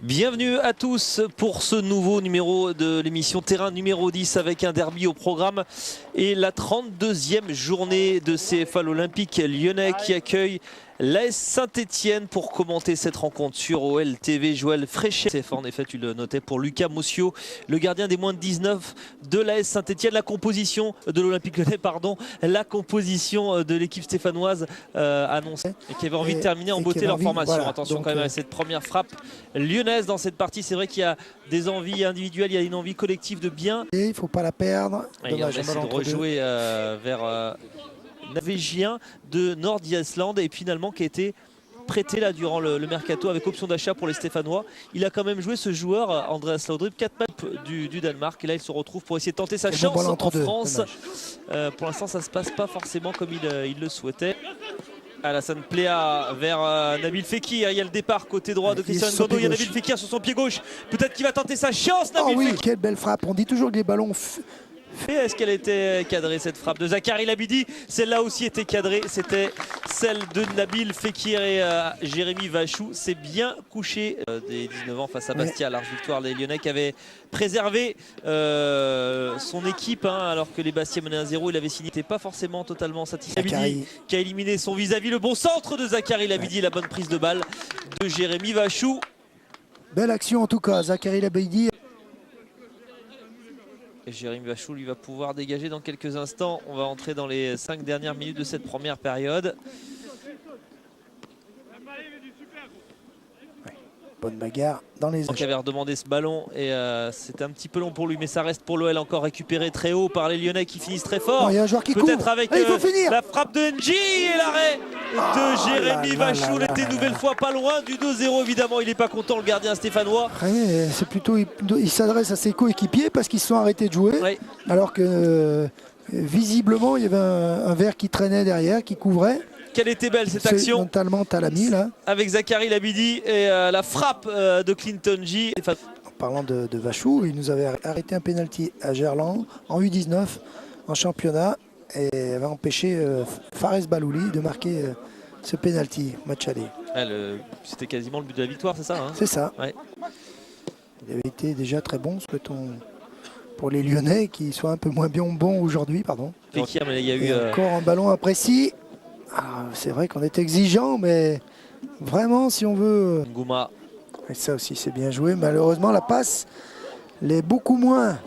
Bienvenue à tous pour ce nouveau numéro de l'émission Terrain numéro 10 avec un derby au programme et la 32e journée de CFA l'Olympique lyonnais qui accueille l'AS Saint-Etienne pour commenter cette rencontre sur OL TV. Joël Fréchet, CFA en effet tu le notais pour Lucas Mossio, le gardien des moins de 19 de l'AS Saint-Etienne. La composition de l'Olympique lyonnais, pardon, la composition de l'équipe stéphanoise annoncée et qui avait envie de terminer en beauté leur formation. Voilà, attention donc, quand même à cette première frappe lyonnaise dans cette partie. C'est vrai qu'il y a des envies individuelles, il y a une envie collective de bien. Et il ne faut pas la perdre. Et on essaie de rejouer vers Norvégien de Nord-Island et finalement qui a été prêté là durant le mercato avec option d'achat pour les Stéphanois. Il a quand même joué ce joueur, Andreas Laudrup, 4 matchs du Danemark. Et là il se retrouve pour essayer de tenter sa chance en France. Pour l'instant ça ne se passe pas forcément comme il le souhaitait. Alassane Pléa vers Nabil Fekir. Il y a le départ côté droit de Christian Ngando. Il y a Nabil Fekir sur son pied gauche. Peut-être qu'il va tenter sa chance. Nabil oui, Fekir. Quelle belle frappe. On dit toujours que les ballons... Est-ce qu'elle était cadrée cette frappe de Zachary Labidi? Celle-là aussi était cadrée, c'était celle de Nabil Fekir et Jérémy Vachou. C'est bien couché des 19 ans face à Bastia, large victoire des Lyonnais qui avaient préservé son équipe alors que les Bastiais menaient 1-0. Il avait signé, n'était pas forcément totalement satisfait. Labidi qui a éliminé son vis-à-vis, le bon centre de Zachary Labidi, la bonne prise de balle de Jérémy Vachou. Belle action en tout cas, Zachary Labidi. Et Jérémy Vachou lui va pouvoir dégager dans quelques instants. On va entrer dans les 5 dernières minutes de cette première période. Bonne bagarre dans les... Il avait redemandé ce ballon et c'était un petit peu long pour lui, mais ça reste pour l'OL encore récupéré très haut par les Lyonnais qui finissent très fort. Il y a un joueur qui peut-être avec la frappe de N'Ji et l'arrêt de Jérémy Vachou. On était une nouvelle fois pas loin du 2-0 évidemment. Il n'est pas content le gardien stéphanois. C'est plutôt il s'adresse à ses coéquipiers parce qu'ils se sont arrêtés de jouer. Alors que visiblement il y avait un vert qui traînait derrière, qui couvrait. Quelle était belle cette action mentalement Talami là. Avec Zachary Labidi et la frappe de Clinton J. En parlant de Vachou, il nous avait arrêté un pénalty à Gerland en U19 en championnat et avait empêché Fares Balouli de marquer ce pénalty match aller. C'était quasiment le but de la victoire, c'est ça C'est ça. Ouais. Il avait été déjà très bon, souhaitons pour les Lyonnais qui soient un peu moins bien bons aujourd'hui, pardon. Fekir, mais il y a eu encore un ballon imprécis. C'est vrai qu'on est exigeant, mais vraiment, si on veut... Ngouma. Et ça aussi, c'est bien joué. Malheureusement, la passe l'est beaucoup moins.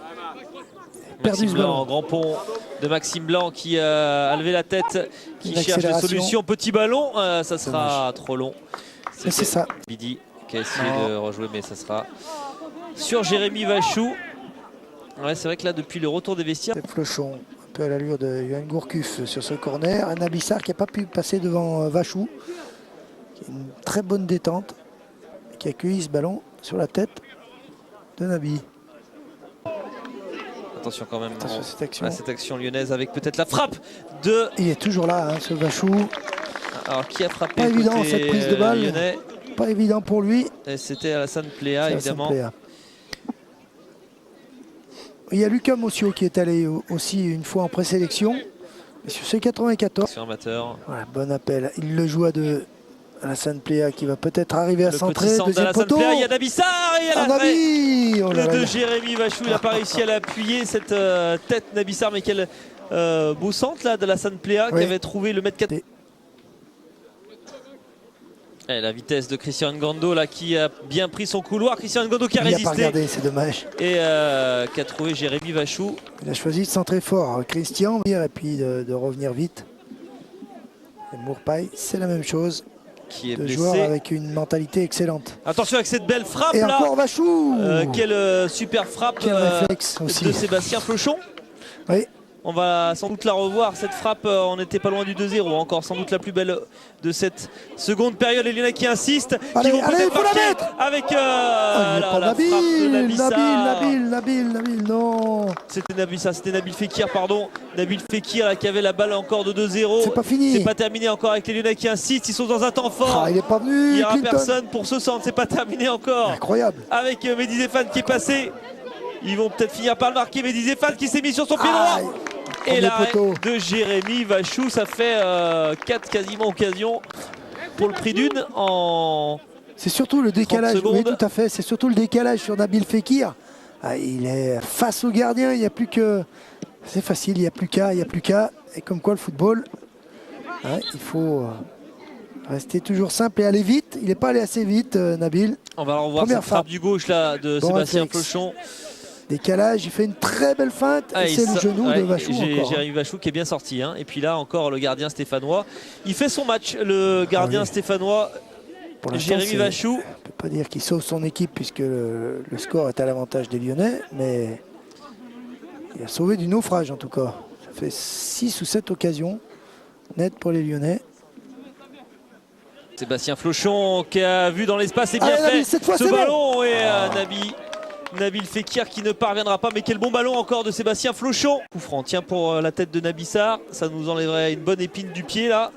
Maxime Blanc en grand pont de Maxime Blanc qui a levé la tête, qui cherche des solutions. Petit ballon, ça sera trop long. C'est ça. Bidi qui a essayé de rejouer, mais ça sera sur Jérémy Vachou. Ouais, c'est vrai que là, depuis le retour des vestiaires... C'est Flochon. Un peu à l'allure de Yoann Gourcuff sur ce corner. Un Abissar qui n'a pas pu passer devant Vachou. Qui a une très bonne détente. Qui a accueilli ce ballon sur la tête de Nabi. Attention quand même à cette action lyonnaise avec peut-être la frappe de... Il est toujours là, ce Vachou. Alors qui a frappé? Pas évident cette prise de balle. Lyonnais. Pas évident pour lui. C'était Alassane Pléa évidemment. Il y a Lucas Mossio qui est allé aussi une fois en présélection. Et sur ces 94. Amateur. Voilà, bon appel. Il le joue à deux. Alassane Pléa qui va peut-être arriver à centrer. Deuxième poteau. Il y a Nabissar et il y a l'arrêt de Jérémy Vachou. Il n'a pas réussi à l'appuyer cette tête Nabissar, mais quel beau centre là d'Alassane Pléa qui avait trouvé le mètre 4. Et la vitesse de Christian Ngando là qui a bien pris son couloir. Christian Ngando qui a résisté. Il n'a pas regardé, c'est dommage. Et qui a trouvé Jérémy Vachou. Il a choisi de centrer fort. Christian et puis de revenir vite. Et Mourpaille, c'est la même chose. Qui est blessé. Joueur avec une mentalité excellente. Attention avec cette belle frappe et là. Encore Vachou. Quelle super frappe de Sébastien Flochon. Oui. On va sans doute la revoir, cette frappe, on n'était pas loin du 2-0, encore sans doute la plus belle de cette seconde période. Les Lyonnais qui insistent, qui vont peut-être marquer avec la frappe de Nabil, non. C'était Nabil Fekir, pardon. Nabil Fekir là, qui avait la balle encore de 2-0. C'est pas fini. C'est pas terminé encore avec les Lyonnais qui insistent, ils sont dans un temps fort. Il n'est pas venu. Il n'y aura personne pour ce centre, c'est pas terminé encore. Incroyable. Avec Mehdi Zéphane qui est passé. Ils vont peut-être finir par le marquer. Mehdi Zéphane qui s'est mis sur son pied droit. Et l'arrêt de Jérémy Vachou, ça fait 4 quasiment occasions pour le prix d'une en C'est surtout le décalage, oui, secondes. tout à fait. C'est surtout le décalage sur Nabil Fekir. Ah, il est face au gardien, il n'y a plus que... C'est facile, il n'y a plus qu'à, il n'y a plus qu'à. Et comme quoi le football, hein, il faut rester toujours simple et aller vite. Il n'est pas allé assez vite, Nabil. On va revoir Première cette frappe frappe du gauche là de Bon Sébastien réflexe. Flochon. Décalage, il fait une très belle feinte. Ah, et c'est le genou de Vachou encore. Jérémy Vachou qui est bien sorti. Hein. Et puis là encore le gardien stéphanois. Il fait son match, le gardien stéphanois. Pour l'instant, Jérémy Vachou. On ne peut pas dire qu'il sauve son équipe puisque le score est à l'avantage des Lyonnais, mais il a sauvé du naufrage en tout cas. Ça fait 6 ou 7 occasions nettes pour les Lyonnais. Sébastien Flochon qui a vu dans l'espace et bien Allez, fait Nabil, cette fois, ce c'est ballon bon. et Nabil Fekir qui ne parviendra pas, mais quel bon ballon encore de Sébastien Flochon. Coup franc, tiens pour la tête de Nabissar, ça nous enlèverait une bonne épine du pied là.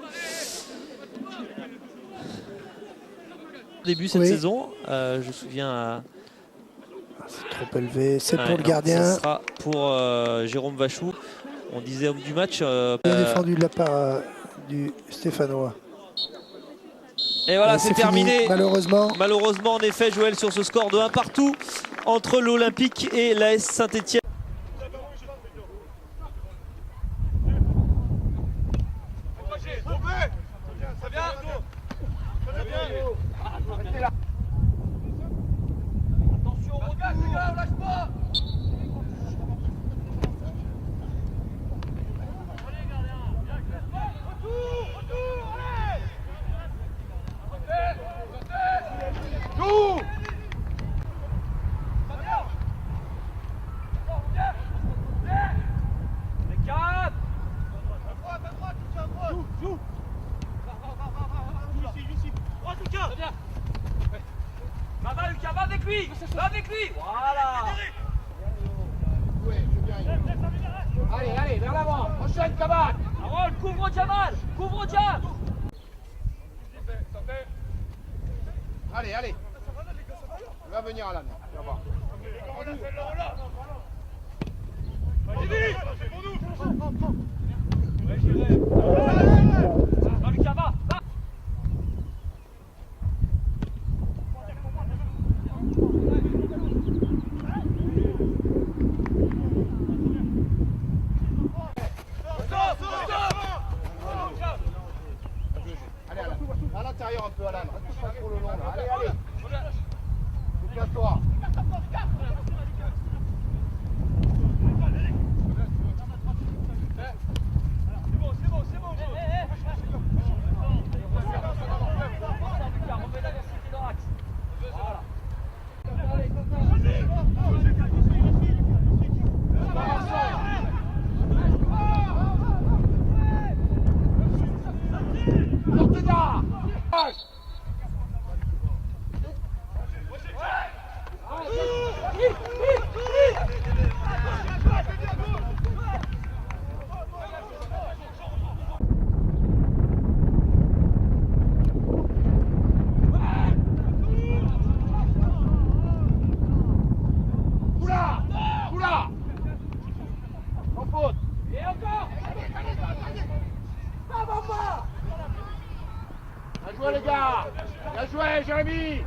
Début cette saison, je me souviens c'est trop élevé, c'est pour le non, gardien. ça sera pour Jérôme Vachou. On disait homme du match. Bien défendu de la part du Stéphanois. Et voilà, c'est terminé. Fini, malheureusement. Malheureusement, en effet, Joël, sur ce score de 1 partout entre l'Olympique et l'AS Saint-Etienne. Va avec lui, va avec lui. Voilà. Allez, allez, vers l'avant. Enchaîne, Kamal. Harold, couvre Jamal. Couvre Jam. Allez, allez. Il va venir, Alan. Tu vas voir. Va, Lucas, va. À l'intérieur un peu, Alan. Reste pas trop le long, là. Allez, allez. Déplace-toi. Bien joué les gars. Bien joué Jérémy.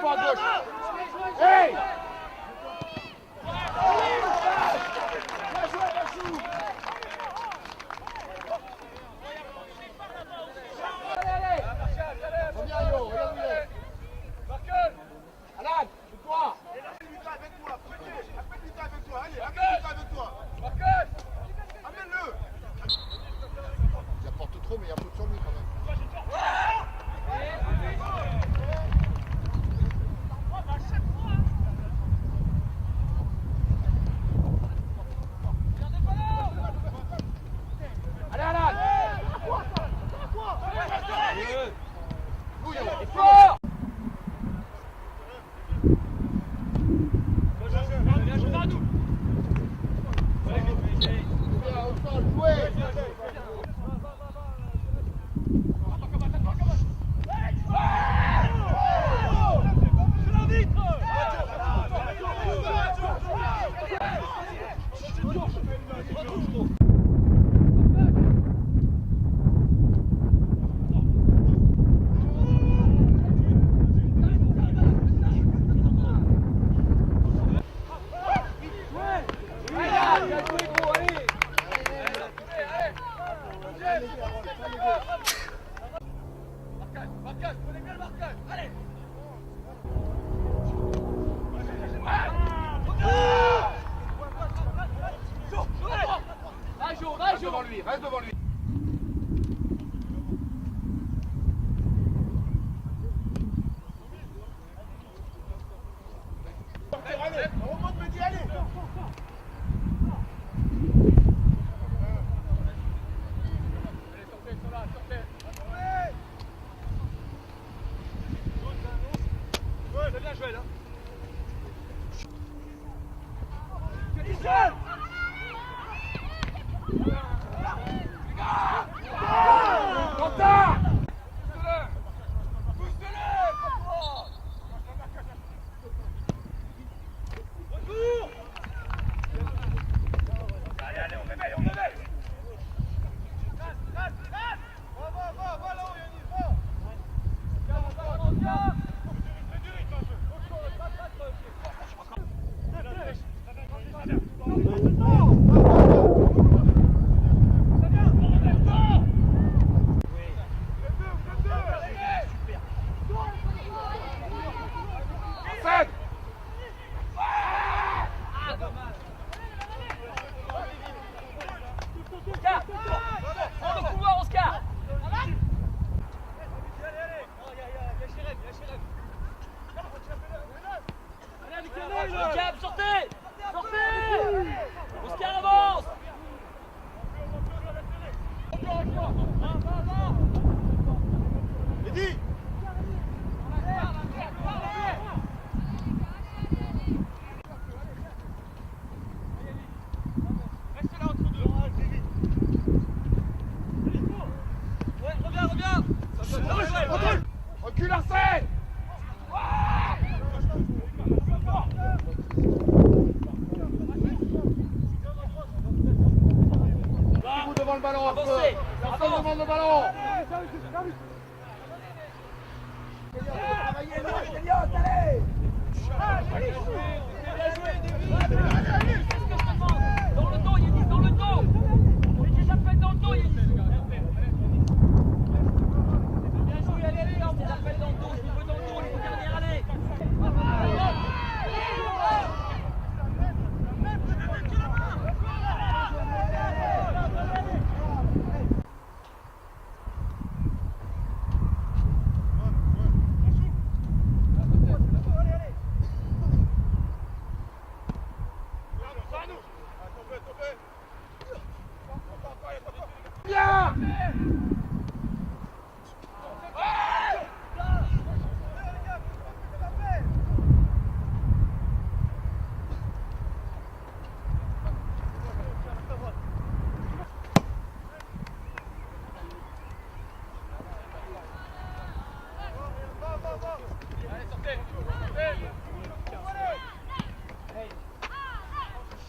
À gauche. Hey! Reste devant lui, reste devant lui. Allez, on remonte, Mehdi, allez. Cap, sortez! Sortez! Oscar avance! Mehdi. Restez là entre deux. Ouais, reviens! Recule Arsène. Vous devant le ballon un peu. Avancez. Personne demande le ballon. Dans le dos, Yannis, dans le dos! Mais que j'appelle dans le dos, Yannis! Bien joué, allez, on vous appelle dans le dos, je vous veux dans le dos, les derniers, allez! Bien.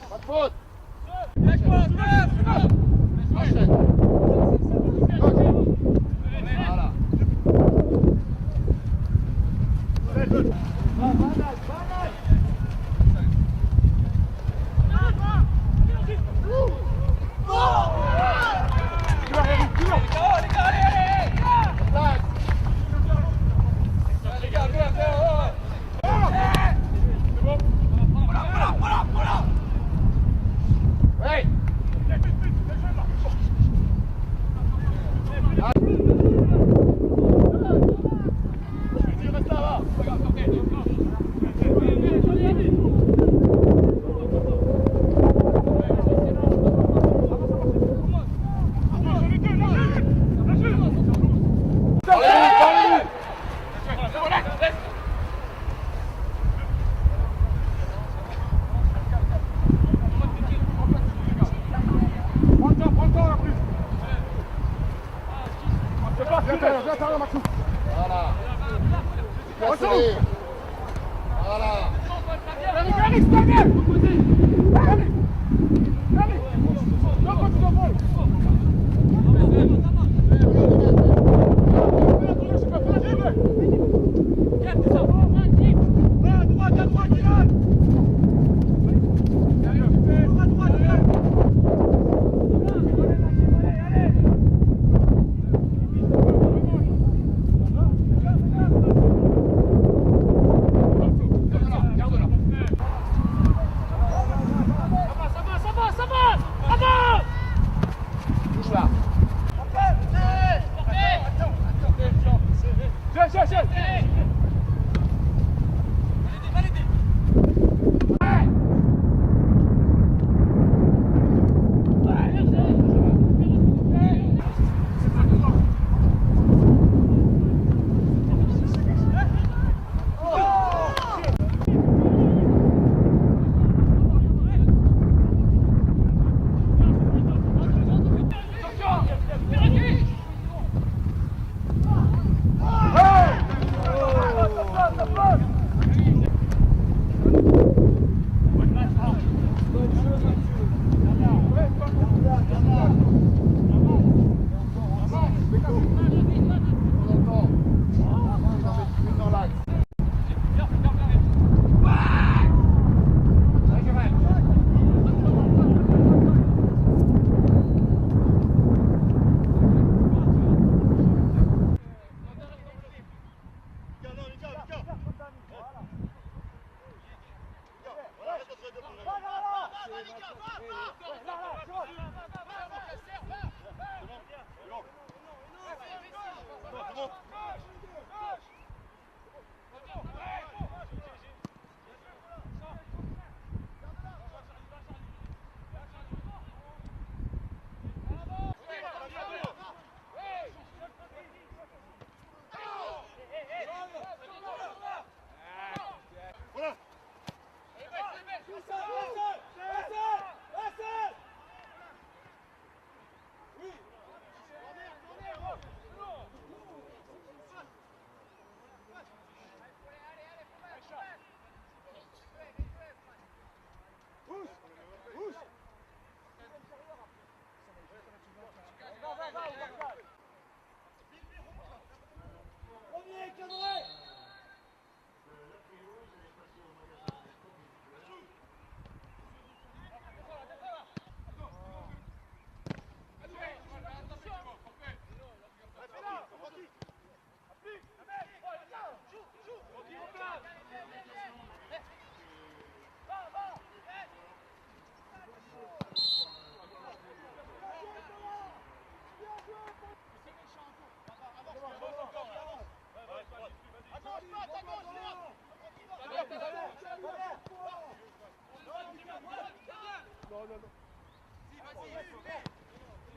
Pas de faute. Enchaîne. Voilà. Hey! Voilà. Cassez. Voilà.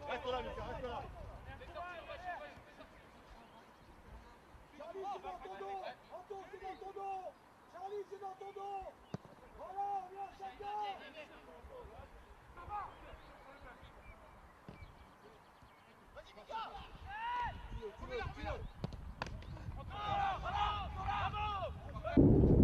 Reste là, Lucas, reste là. Charlie, c'est dans ton dos. Anton, c'est dans ton dos. Charlie, c'est dans ton dos. Voilà, on vient chacun. Vas-y, Mika. Tire, tire, tire. Bravo, bravo, bravo.